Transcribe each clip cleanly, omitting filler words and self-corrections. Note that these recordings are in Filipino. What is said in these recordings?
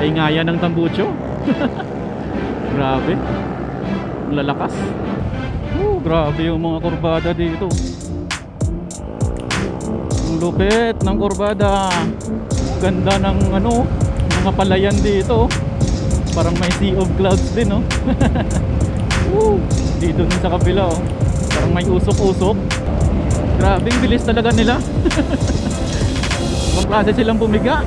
kaingayan ng tambucho. Grabe, lalakas. Grabe yung mga kurbada dito. Ang lupit ng kurbada. Ganda ng ano, mga palayan dito. Parang may sea of clouds din, no? Dito din sa kabila, oh. Parang may usok-usok. Grabe, ang bilis talaga nila. Ibang klase silang bumiga.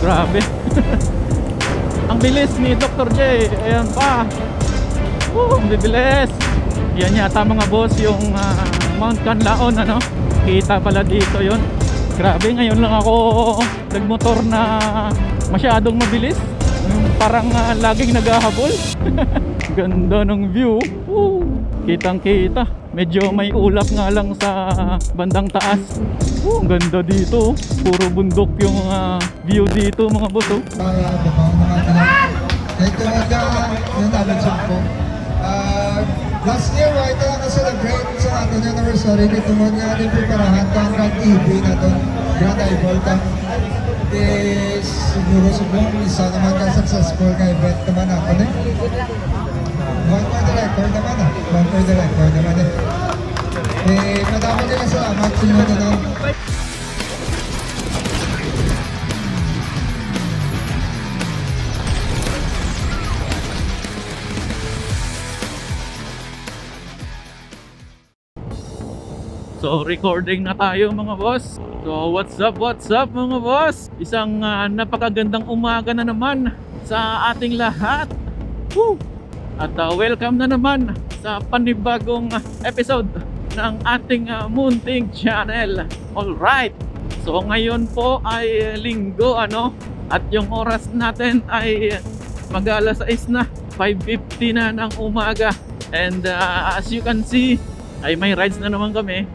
Grabe. Ang bilis ni Dr. J. Ayan pa. Ang bibilis. Yan yata mga boss yung Mount Canlaon, ano? Kita pala dito yon. Grabe, ngayon lang ako nagmotor na masyadong mabilis. Parang laging naghahabol. Ganda ng view. Kitang kita. Medyo may ulap nga lang sa bandang taas. Ang ganda dito. Puro bundok yung view dito, mga boss. Last year, right na naka-celebrate sa ating anniversary nito mo nga rin preparahan ka ang TV na ito. Grand Volta. Siguro isa naman ka successful ka event naman ako na. One for the record naman ah. One for the record naman eh. Madami nila salamat sa inyo na. So recording na tayo mga boss. So what's up mga boss? Isang napakagandang umaga na naman sa ating lahat. Woo! At welcome na naman sa panibagong episode ng ating Munting Channel. Alright, so ngayon po ay linggo, ano? At yung oras natin ay mag-alas 6 na, 5:50 na ng umaga. And as you can see, ay may rides na naman kami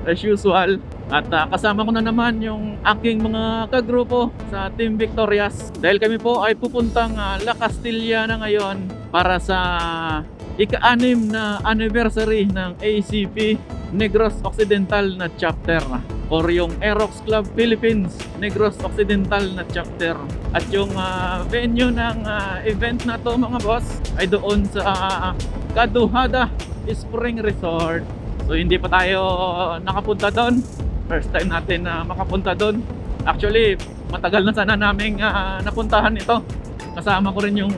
as usual. At kasama ko na naman yung aking mga kagrupo sa Team Victorias. Dahil kami po ay pupuntang La Castilla na ngayon para sa ika-6 na anniversary ng ACP Negros Occidental na chapter, or yung Aerox Club Philippines Negros Occidental na chapter. At yung venue ng event na to mga boss ay doon sa Caduhada Spring Resort. So hindi pa tayo nakapunta doon. First time natin makapunta doon. Actually, matagal na sana naming napuntahan ito. Kasama ko rin yung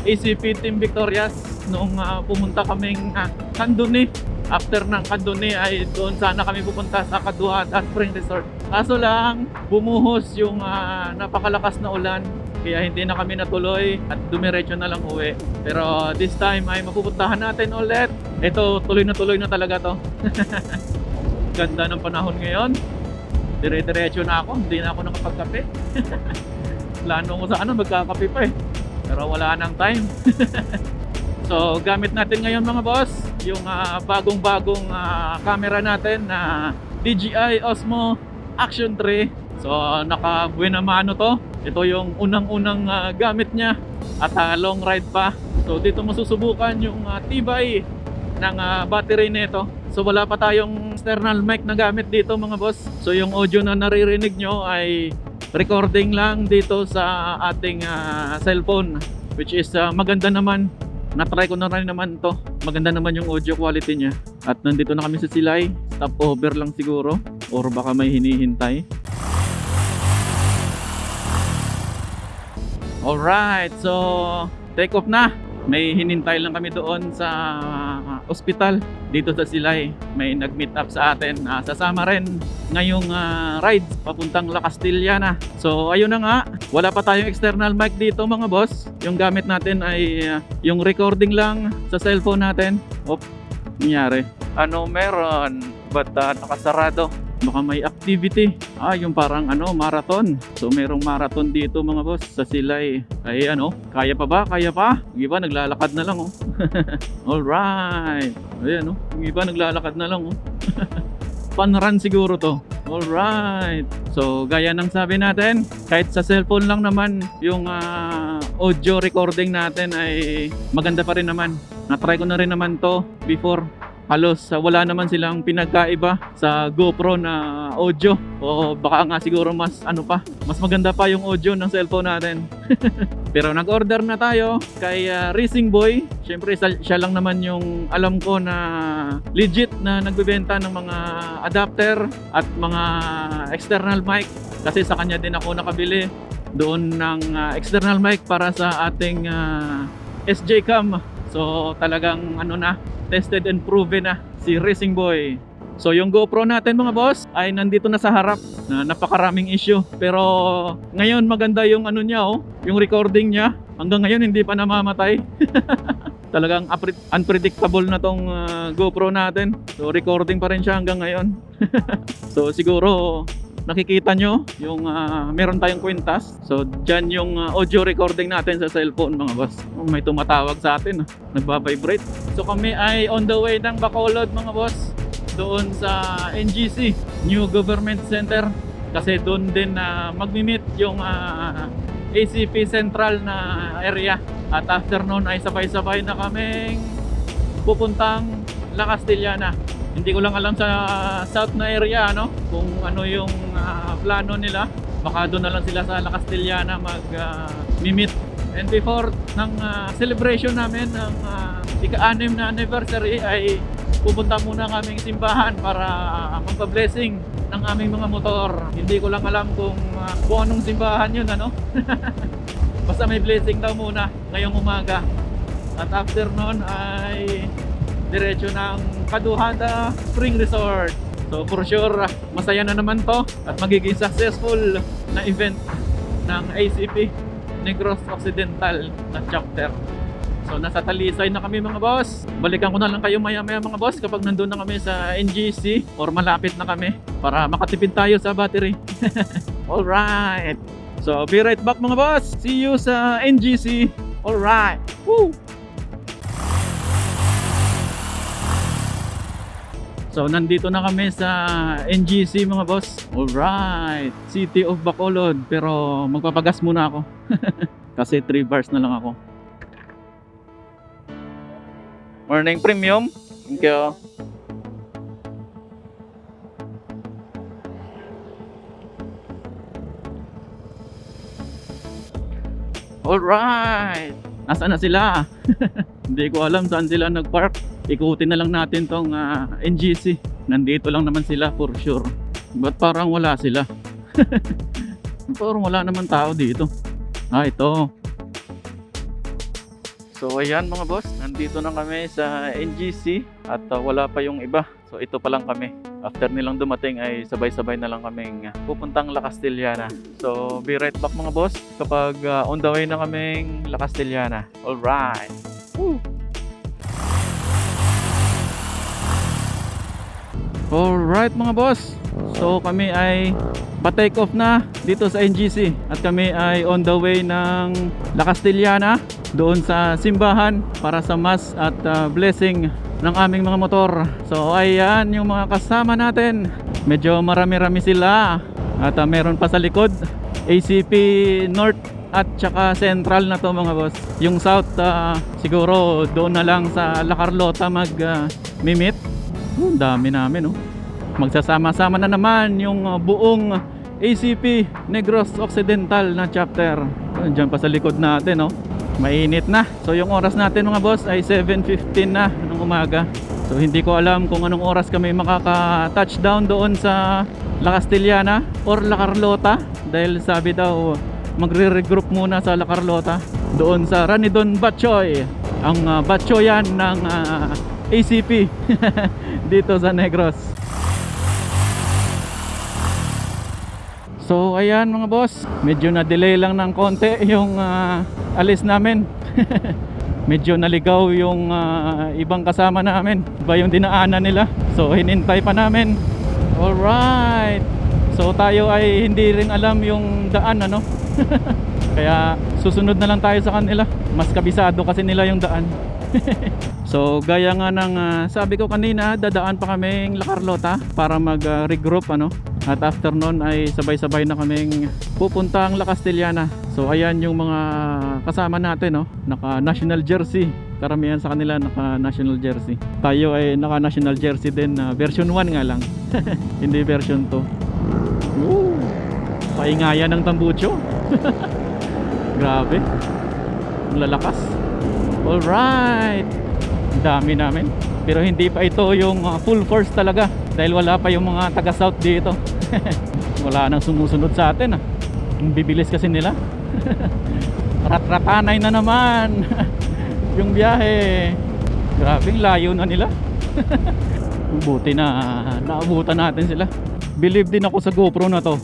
ACP Team Victorias nung pumunta kaming Candoni. After ng Candoni ay doon sana kami pupunta sa Caduhada Spring Resort. Kaso lang, bumuhos yung napakalakas na ulan. Kaya hindi na kami natuloy at dumiretso na lang uwi. Pero this time ay mapupuntahan natin ulit. Ito, tuloy na talaga to. Ganda ng panahon ngayon. Dire-diretso na ako. Hindi na ako nakapagkape. Plano ko sana magkakape pa eh. Pero wala nang time. So gamit natin ngayon mga boss yung bagong-bagong camera natin na DJI Osmo Action 3. So naka buena mano to. Ito yung unang-unang gamit niya at long ride pa. So dito masusubukan yung tibay ng battery nito. So wala pa tayong external mic na gamit dito mga boss. So yung audio na naririnig nyo ay recording lang dito sa ating cellphone, which is maganda naman. Na-try ko na rin naman to. Maganda naman yung audio quality niya. At nandito na kami sa Silay. Stopover lang siguro, or baka may hinihintay. Alright, so take off na. May hinintay lang kami doon sa ospital dito sa Silay. May nag-meet up sa atin. Sasama rin ngayong ride papuntang La Castilla na. So ayun na nga, wala pa tayong external mic dito mga boss. Yung gamit natin ay yung recording lang sa cellphone natin. Nangyari. Ano meron? Ba't nakasarado? Baka may activity. Yung parang marathon. So merong marathon dito mga boss sa Silay. Ay kaya pa ba? Kaya pa? Yung iba naglalakad na lang Alright. Ayan yung iba naglalakad na lang Pan-run siguro to. Alright. So gaya ng sabi natin, kahit sa cellphone lang naman yung audio recording natin ay maganda pa rin naman. Na-try ko na rin naman to before. halos wala naman silang pinagkaiba sa GoPro na audio. O baka nga siguro mas mas maganda pa yung audio ng cellphone natin. Pero nag-order na tayo kay Racing Boy. Syempre siya lang naman yung alam ko na legit na nagbebenta ng mga adapter at mga external mic. Kasi sa kanya din ako nakabili doon ng external mic para sa ating SJ Cam. So talagang tested and proven na si Racing Boy. So yung GoPro natin mga boss ay nandito na sa harap na napakaraming issue. Pero ngayon maganda yung niya yung recording niya. Hanggang ngayon hindi pa namamatay. Talagang unpredictable na tong GoPro natin. So recording pa rin siya hanggang ngayon. So siguro nakikita nyo yung meron tayong kwintas. So dyan yung audio recording natin sa cellphone mga boss. May tumatawag sa atin, nagbabibrate. So kami ay on the way ng Bacolod mga boss, doon sa NGC, New Government Center. Kasi doon din magmi-meet yung ACP Central na area. At after noon ay sabay-sabay na kaming pupuntang La Castellana. Hindi ko lang alam sa south na area kung ano yung plano nila. Baka doon na lang sila sa La Castellana mag-meet. And before ng celebration namin ng ika-6 na anniversary ay pupunta muna kaming simbahan para magpa-blessing ng aming mga motor. Hindi ko lang alam kung anong simbahan yun Basta may blessing daw muna ngayong umaga. At after nun ay diretso ng Kaduhanda Spring Resort. So for sure masaya na naman to at magiging successful na event ng ACP Negros Occidental na chapter. So nasa Talisay na kami mga boss. Balikan ko na lang kayo maya maya mga boss kapag nandun na kami sa NGC or malapit na kami para makatipid tayo sa battery. Alright. So be right back mga boss. See you sa NGC. Alright. Woo! So nandito na kami sa NGC mga boss. Alright. City of Bacolod. Pero magpapagas muna ako. Kasi 3 bars na lang ako. Morning Premium. Thank you. Alright. Nasaan na sila? Hindi ko alam saan sila nagpark. Ikutin na lang natin tong NGC. Nandito lang naman sila for sure. Ba't parang wala sila? Parang wala naman tao dito. Ito. So ayan mga boss, nandito na kami sa NGC at wala pa yung iba. So ito pa lang kami. After nilang dumating ay sabay-sabay na lang kaming pupuntang La Castellana. So be right back mga boss kapag on the way na kaming La Castellana. Alright. Woo! Alright mga boss. So kami ay pa-take off na dito sa NGC at kami ay on the way ng La Castellana doon sa simbahan para sa mass at blessing ng aming mga motor. So ayan yung mga kasama natin. Medyo marami-rami sila at meron pa sa likod ACP North at tsaka Central na to mga boss. Yung South siguro doon na lang sa La Carlota mag-meet. Dami namin magsasama-sama na naman yung buong ACP Negros Occidental na chapter. Diyan pa sa likod natin mainit na. So yung oras natin mga boss ay 7:15 na ng umaga. So hindi ko alam kung anong oras kami makaka-touchdown doon sa La Castellana or La Carlota. Dahil sabi daw magre-regroup muna sa La Carlota doon sa Ranidon Batchoy. Ang Batchoyan ng ACP dito sa Negros. So ayan mga boss, medyo na-delay lang ng konti yung alis namin. Medyo naligaw yung ibang kasama namin. Iba yung dinaanan nila. So hinintay pa namin. Alright. So tayo ay hindi rin alam yung daan Kaya susunod na lang tayo sa kanila. Mas kabisado kasi nila yung daan. So gaya nga ng sabi ko kanina, dadaan pa kaming La Carlota para mag-regroup At after nun ay sabay-sabay na kaming pupunta ang La Castellana. So ayan yung mga kasama natin Naka national jersey Karamihan sa kanila naka national jersey. Tayo ay naka national jersey din na version 1 nga lang. Hindi version 2. Woo! Paingayan ng tambucho. Grabe. Ang lalakas. Alright. Ang dami namin. Pero hindi pa ito yung full force talaga. Dahil wala pa yung mga taga south dito. Wala nang sumusunod sa atin. Ang bibilis kasi nila. Rat-ratanay na naman. Yung biyahe. Grabing layo na nila. Buti na naabutan natin sila. Believe din ako sa GoPro na to.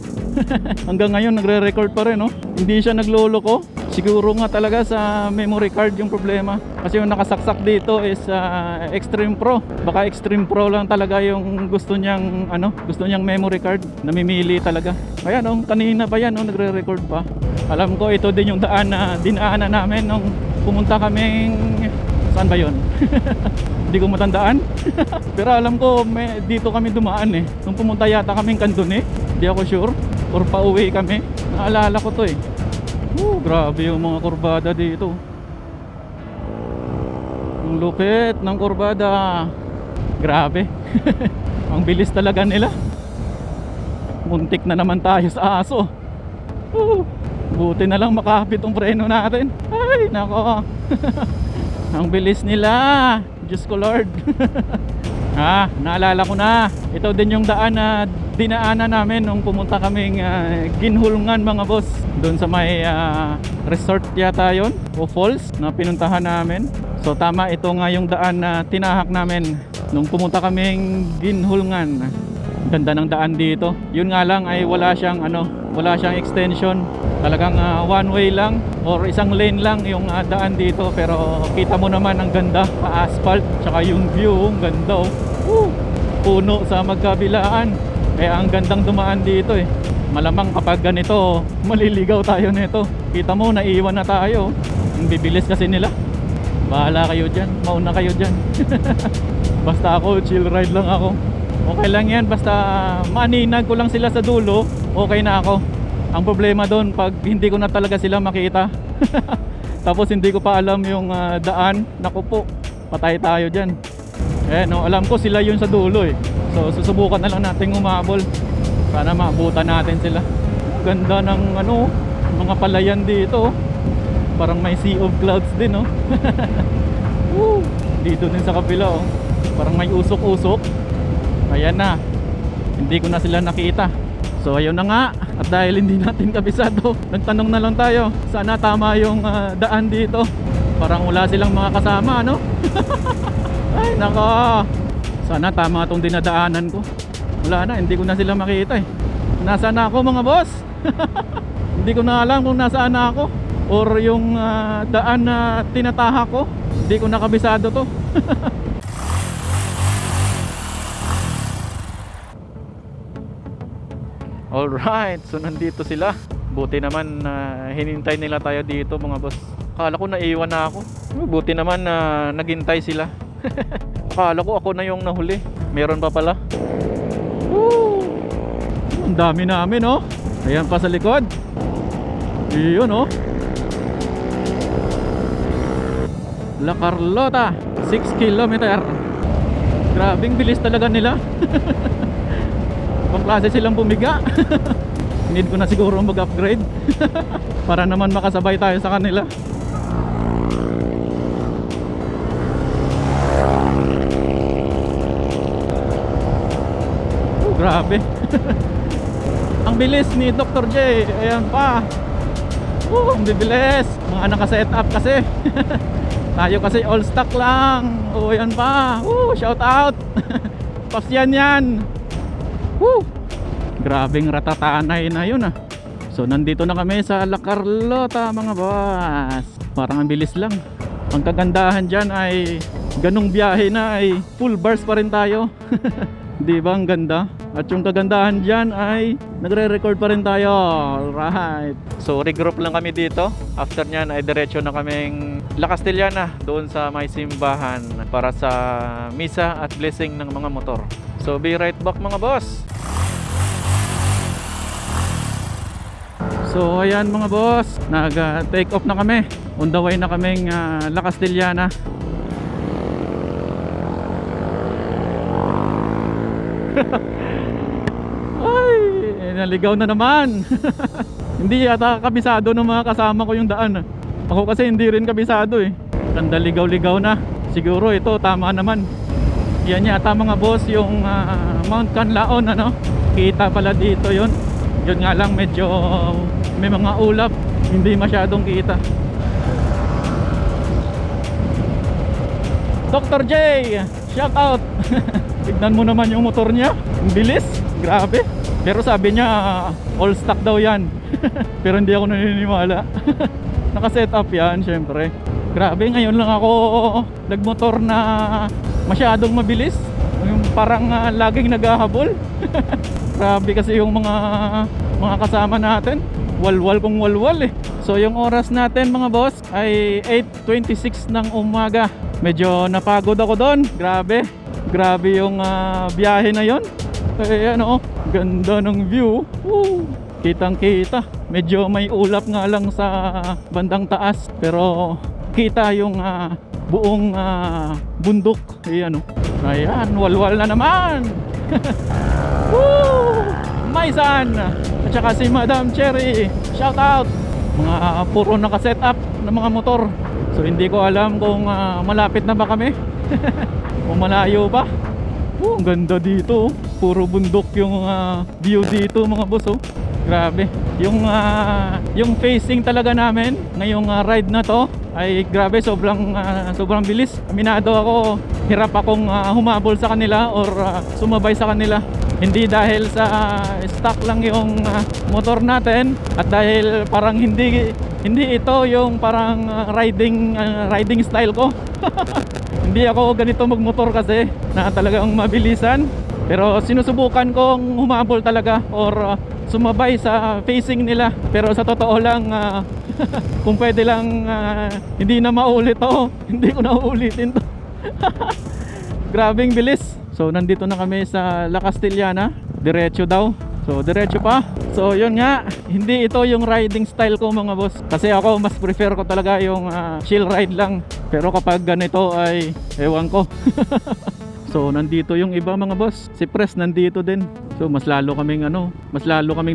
Hanggang ngayon nagre-record pa rin, no? Hindi siya nagloloko. Siguro nga talaga sa memory card yung problema. Kasi yung nakasaksak dito is Extreme Pro. Baka Extreme Pro lang talaga yung gusto niyang gusto niyang memory card. Namimili talaga. Kaya nung kanina pa yan, nagre-record pa. Alam ko ito din yung daan na dinaanan namin nung pumunta kaming saan ba yun? Hindi ko matandaan. Pero alam ko dito kami dumaan eh. Nung pumunta yata kaming Candon eh. Hindi ako sure. Or pauwi kami. Naalala ko to eh. Grabe yung mga kurbada dito. Ang lupit ng kurbada. Grabe. Ang bilis talaga nila. Muntik na naman tayo sa aso. Buti na lang makapit ang preno natin. Ay nako. Ang bilis nila. Diyos ko Lord. Naalala ko na. Ito din yung daan na dinaanan namin nung pumunta kaming Ginhulngan mga boss. Doon sa may resort yata yun o falls na pinuntahan namin. So tama, ito nga yung daan na tinahak namin nung pumunta kaming Ginhulngan. Ganda ng daan dito. Yun nga lang ay wala siyang extension. Talagang one way lang or isang lane lang yung daan dito. Pero kita mo naman ang ganda, pa-asphalt, tsaka yung view, ang ganda oh. Puno sa magkabilaan. Kaya ang gandang dumaan dito eh. Malamang kapag ganito, maliligaw tayo nito. Kita mo, naiwan na tayo. Ang bibilis kasi nila. Bahala kayo dyan, mauna kayo dyan. Basta ako, chill ride lang ako. Okay lang yan, basta maninag ko lang sila sa dulo, okay na ako. Ang problema doon, pag hindi ko na talaga sila makita. Tapos hindi ko pa alam yung daan, naku po, patay tayo dyan. Alam ko sila yun sa dulo eh. So susubukan na lang natin umabol. Sana maabutan natin sila. Ganda ng mga palayan dito. Parang may sea of clouds din Dito din sa kabila parang may usok-usok. Ayan na. Hindi ko na sila nakita. So ayun na nga. At dahil hindi natin kabisado, nagtanong na lang tayo. Sana tama yung daan dito. Parang wala silang mga kasama, Ay nako. Sana tama itong dinadaanan ko. Wala na, hindi ko na sila makita eh. Nasaan na ako mga boss? Hindi ko na alam kung nasaan na ako. Or yung daan na tinatahak ko, hindi ko nakabisado to. Alright, so nandito sila. Buti naman hinintay nila tayo dito mga boss. Akala ko naiwan na ako. Buti naman naghintay sila. Akala ko ako na yung nahuli. Meron pa pala. Ang dami namin Ayan pa sa likod. Iyon La Carlota 6 kilometer. Grabing bilis talaga nila. Pang klase silang bumiga. Need ko na siguro mag-upgrade. Para naman makasabay tayo sa kanila. Grabe. Ang bilis ni Dr. J. Ayan pa. Ang bibilis. Mga naka-set up kasi. Tayo kasi all stock lang. Ayan pa. Shout out. Pasyan yan. Grabeng ratatanay na yun So nandito na kami sa La Carlota mga boss. Parang ang bilis lang. Ang kagandahan dyan ay ganong biyahe na ay full bars pa rin tayo. Di ba ang ganda? At yung kagandahan dyan ay nagre-record pa rin tayo. Alright. So regroup lang kami dito. After nyan ay diretso na kaming La Castellana, doon sa may simbahan para sa misa at blessing ng mga motor. So be right back mga boss. So ayan mga boss, nag-take off na kami. On the way na kaming La Castellana. Ay, naligaw na naman. Hindi yata kabisado ng mga kasama ko yung daan. Ako kasi hindi rin kabisado eh. Ganda ligaw-ligaw na. Siguro ito tama naman. Yan yata mga boss yung Mount Canlaon ano. Kita pala dito yun. Yun nga lang medyo may mga ulap. Hindi masyadong kita. Dr. J, shout out. Tignan mo naman yung motor niya. Ang bilis, grabe. Pero sabi niya all stock daw yan. Pero hindi ako naniniwala. Naka-set up yan syempre. Grabe, ngayon lang ako nagmotor na masyadong mabilis. Yung parang laging naghahabol. Grabe kasi yung mga kasama natin. Walwal kung walwal eh. So yung oras natin mga boss ay 8:26 ng umaga. Medyo napagod ako doon. Grabe. Grabe yung biyahe na yon. Eh ano, ganda ng view. Woo! Kitang kita. Medyo may ulap nga lang sa bandang taas. Pero kita yung buong bundok. Ayan o. Ayan, walwal na naman. Woo! Maisan. At saka si Madam Cherry. Shout out. Mga puro naka-set up ng mga motor. So hindi ko alam kung malapit na ba kami o malayo pa. Ang ganda dito. Puro bundok yung view dito mga boss oh. Grabe. Yung facing talaga namin ngayong ride na to ay grabe, sobrang bilis. Aminado ako, hirap akong humabol sa kanila or sumabay sa kanila. Hindi dahil sa stock lang yung motor natin at dahil parang hindi ito yung parang riding style ko. Hindi ako ganito magmotor kasi na talagang mabilisan. Pero sinusubukan kong humabol talaga or sumabay sa facing nila. Pero sa totoo lang kung pwede lang hindi na maulit to, hindi ko na uulitin to. Grabing bilis. So nandito na kami sa La Castellana. Diretso daw. So diretso pa. So yun nga, hindi ito yung riding style ko mga boss. Kasi ako mas prefer ko talaga yung chill ride lang. Pero kapag ganito ay ewan ko. So nandito yung iba mga boss. Si Pres nandito din. So mas lalo kaming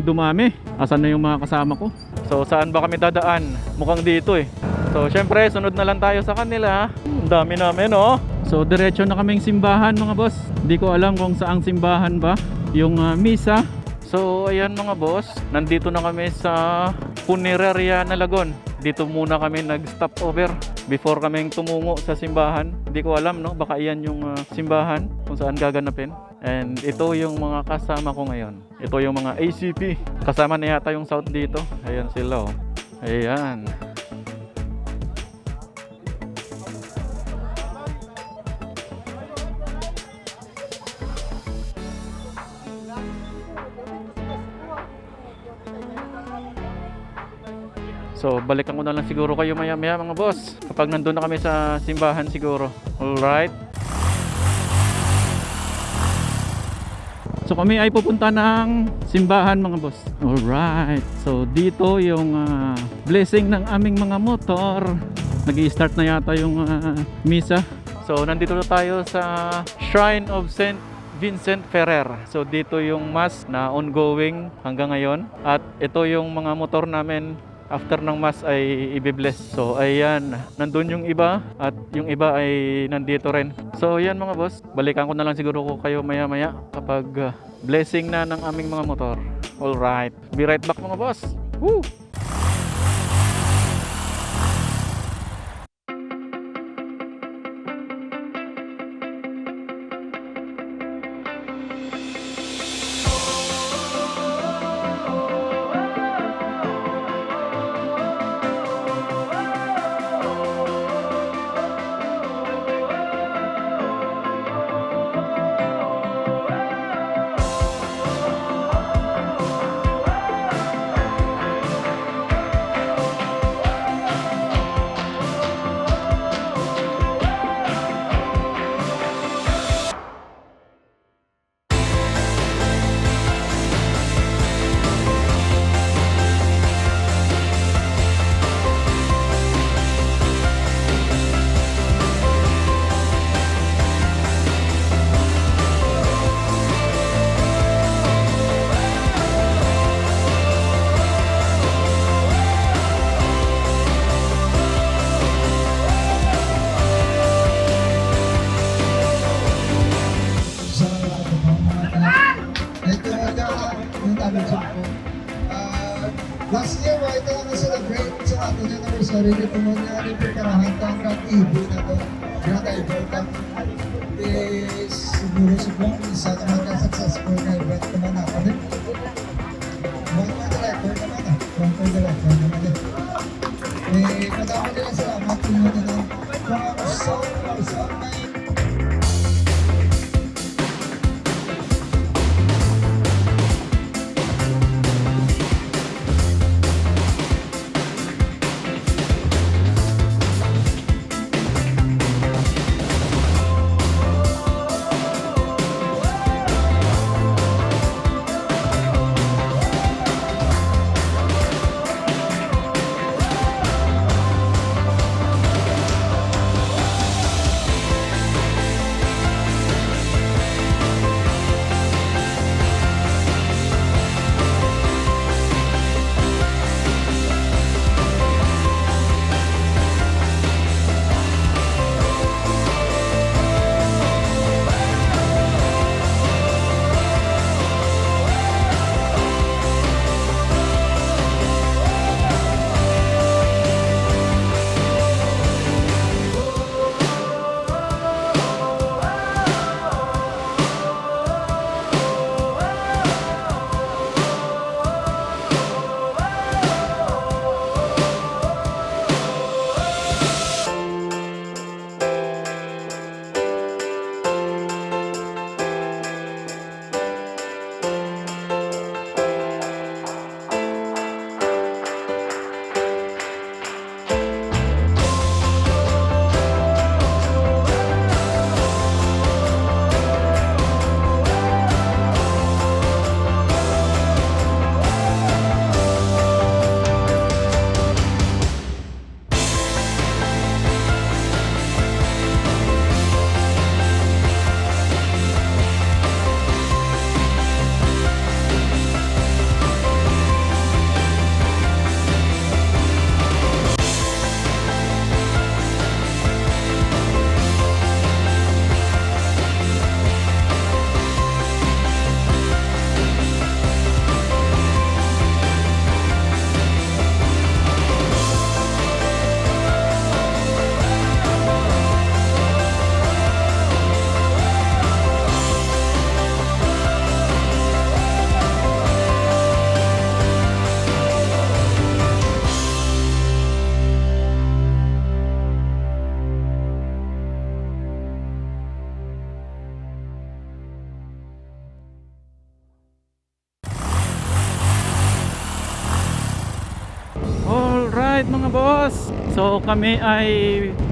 dumami. Asan na yung mga kasama ko? So saan ba kami dadaan? Mukhang dito eh. So syempre sunod na lang tayo sa kanila. Ang dami namin oh. So diretso na kaming simbahan mga boss. Hindi ko alam kung saang simbahan ba yung misa. So ayan mga boss, nandito na kami sa Funeraria Nalagon. Dito muna kami nag-stop over before kaming tumungo sa simbahan. Hindi ko alam no, baka iyan yung simbahan kung saan gaganapin. And ito yung mga kasama ko ngayon. Ito yung mga ACP. Kasama na yata yung South dito. Ayan sila oh. Ayan. So balikan ko na lang siguro kayo maya maya mga boss kapag nandun na kami sa simbahan siguro. Alright. So kami ay pupunta ng simbahan mga boss. Alright. So dito yung blessing ng aming mga motor. Nag-i-start na yata yung misa. So nandito na tayo sa Shrine of St. Vincent Ferrer. So dito yung mass na ongoing hanggang ngayon. At ito yung mga motor namin after ng mass ay i-bless. So ayan, nandun yung iba at yung iba ay nandito rin. So ayan mga boss, balikan ko na lang siguro ko kayo maya maya kapag blessing na ng aming mga motor. Alright, be right back mga boss. Woo! sarili ko muna rin preparahan ka hanggang ibo na to. Driver ka. Siguro isa naman ka successful na event naman ako rin. One for the record naman ah. One for the record naman eh. Madami nila salamat kung mo na lang. Mga usap na Alright mga boss, so kami ay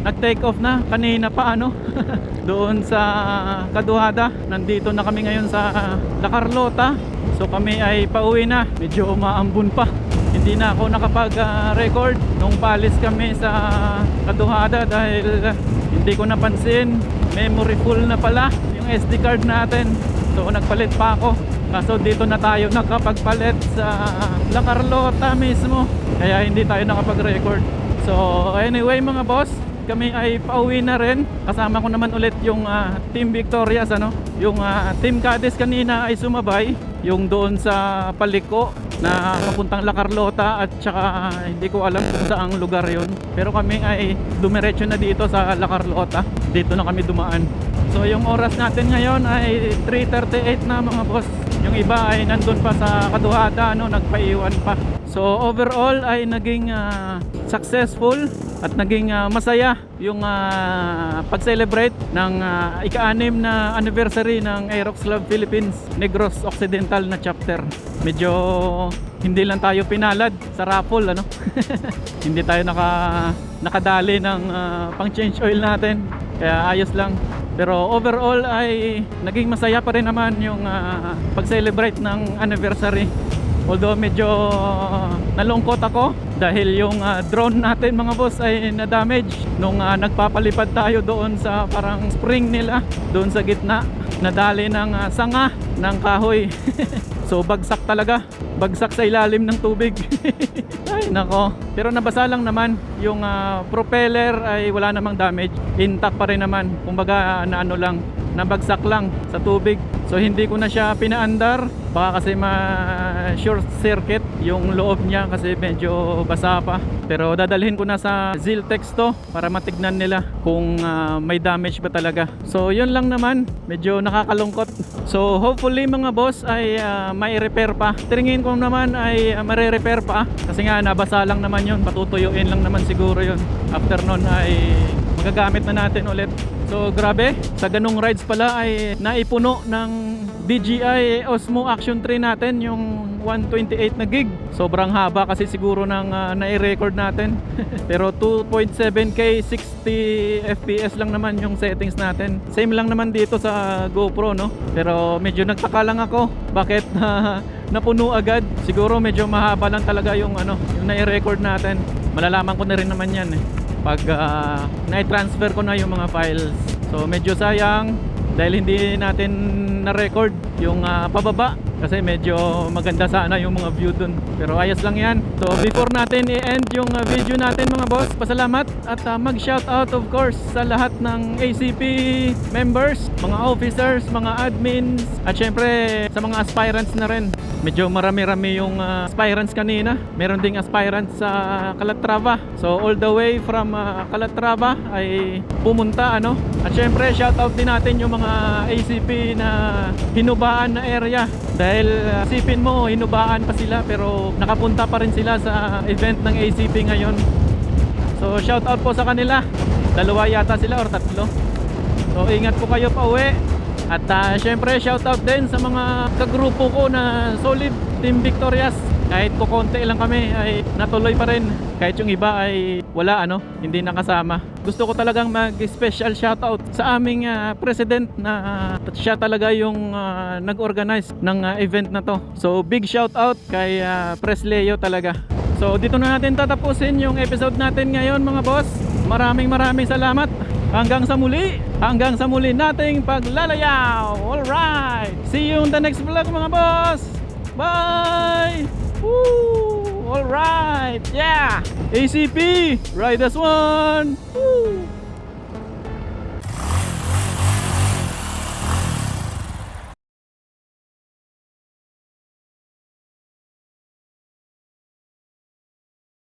nag-take off na kanina pa doon sa Caduhada. Nandito na kami ngayon sa La Carlota. So kami ay pauwi na, medyo umaambon pa. Hindi na ako nakapag-record nung palis kami sa Caduhada dahil hindi ko napansin, memory full na pala yung SD card natin. So nagpalit pa ako. Kaso dito na tayo nakapagpalit sa La Carlota mismo, kaya hindi tayo nakapag-record. So anyway mga boss, kami ay pauwi na rin. Kasama ko naman ulit yung Team Victorias, yung Team Cadiz kanina ay sumabay, yung doon sa Paliko na papuntang La Carlota, at saka hindi ko alam kung saang lugar yon. Pero kami ay dumiretso na dito sa La Carlota. Dito na kami dumaan. So yung oras natin ngayon ay 3:38 na mga boss. Yung iba ay nandun pa sa Caduhada, nagpaiwan pa. So overall ay naging successful at naging masaya yung pag-celebrate ng ika-6 na anniversary ng Aerox Club Philippines Negros Occidental na chapter. Medyo hindi lang tayo pinalad sa raffle, hindi tayo nakadali ng pang change oil natin, kaya ayos lang. Pero overall ay naging masaya pa rin naman yung pag-celebrate ng anniversary. Although medyo nalungkot ako dahil yung drone natin mga boss ay na-damage nung nagpapalipad tayo doon sa parang spring nila doon sa gitna. Nadali ng sanga ng kahoy. So bagsak talaga, bagsak sa ilalim ng tubig. Ay nako, pero nabasa lang naman. Yung propeller ay wala namang damage, intact pa rin naman. Kumbaga na ano lang, nabagsak lang sa tubig. So hindi ko na siya pinaandar, baka kasi ma-short circuit yung loob niya kasi medyo basa pa. Pero dadalhin ko na sa Ziltex to para matignan nila kung may damage ba talaga. So yun lang naman, medyo nakakalungkot. So hopefully mga boss ay may repair pa. Tingin ko naman ay mare-repair pa kasi nga nabasa lang naman yun, patutuyuin lang naman siguro yun. After nun ay magagamit na natin ulit. So grabe, sa ganung rides pala ay naipuno ng DJI Osmo Action 3 natin yung 128 na gig. Sobrang haba kasi siguro ng nai-record natin. Pero 2.7K 60 FPS lang naman yung settings natin. Same lang naman dito sa GoPro, no? Pero medyo nagtaka lang ako bakit napuno agad. Siguro medyo mahaba lang talaga yung yung nai-record natin. Malalaman ko na rin naman yan pag na-transfer ko na yung mga files. So medyo sayang dahil hindi natin na-record yung pababa kasi medyo maganda sana yung mga view dun, pero ayos lang yan. So before natin i-end yung video natin mga boss, pasalamat at mag-shoutout of course sa lahat ng ACP members, mga officers, mga admins, at syempre sa mga aspirants na rin. Medyo marami-rami yung aspirants kanina. Meron ding aspirants sa Calatrava. So all the way from Calatrava ay pumunta At syempre shoutout din natin yung mga ACP na hinubaan na area. Dahil isipin mo hinubaan pa sila pero nakapunta pa rin sila sa event ng ACP ngayon. So shoutout po sa kanila. Dalawa yata sila or tatlo. So ingat po kayo pa uwi. At syempre shoutout din sa mga kagrupo ko na solid Team Victorious. Kahit kukonti lang kami ay natuloy pa rin. Kahit yung iba ay wala hindi nakasama. Gusto ko talagang mag-special shoutout sa aming president na siya talaga yung nag-organize ng event na to. So big shoutout kay Pres Leo talaga. So dito na natin tatapusin yung episode natin ngayon mga boss. Maraming salamat. Hanggang sa muli nating paglalayaw. Alright, see you in the next vlog mga boss. Bye. Woo! Alright, yeah. ACP, ride as one. Woo!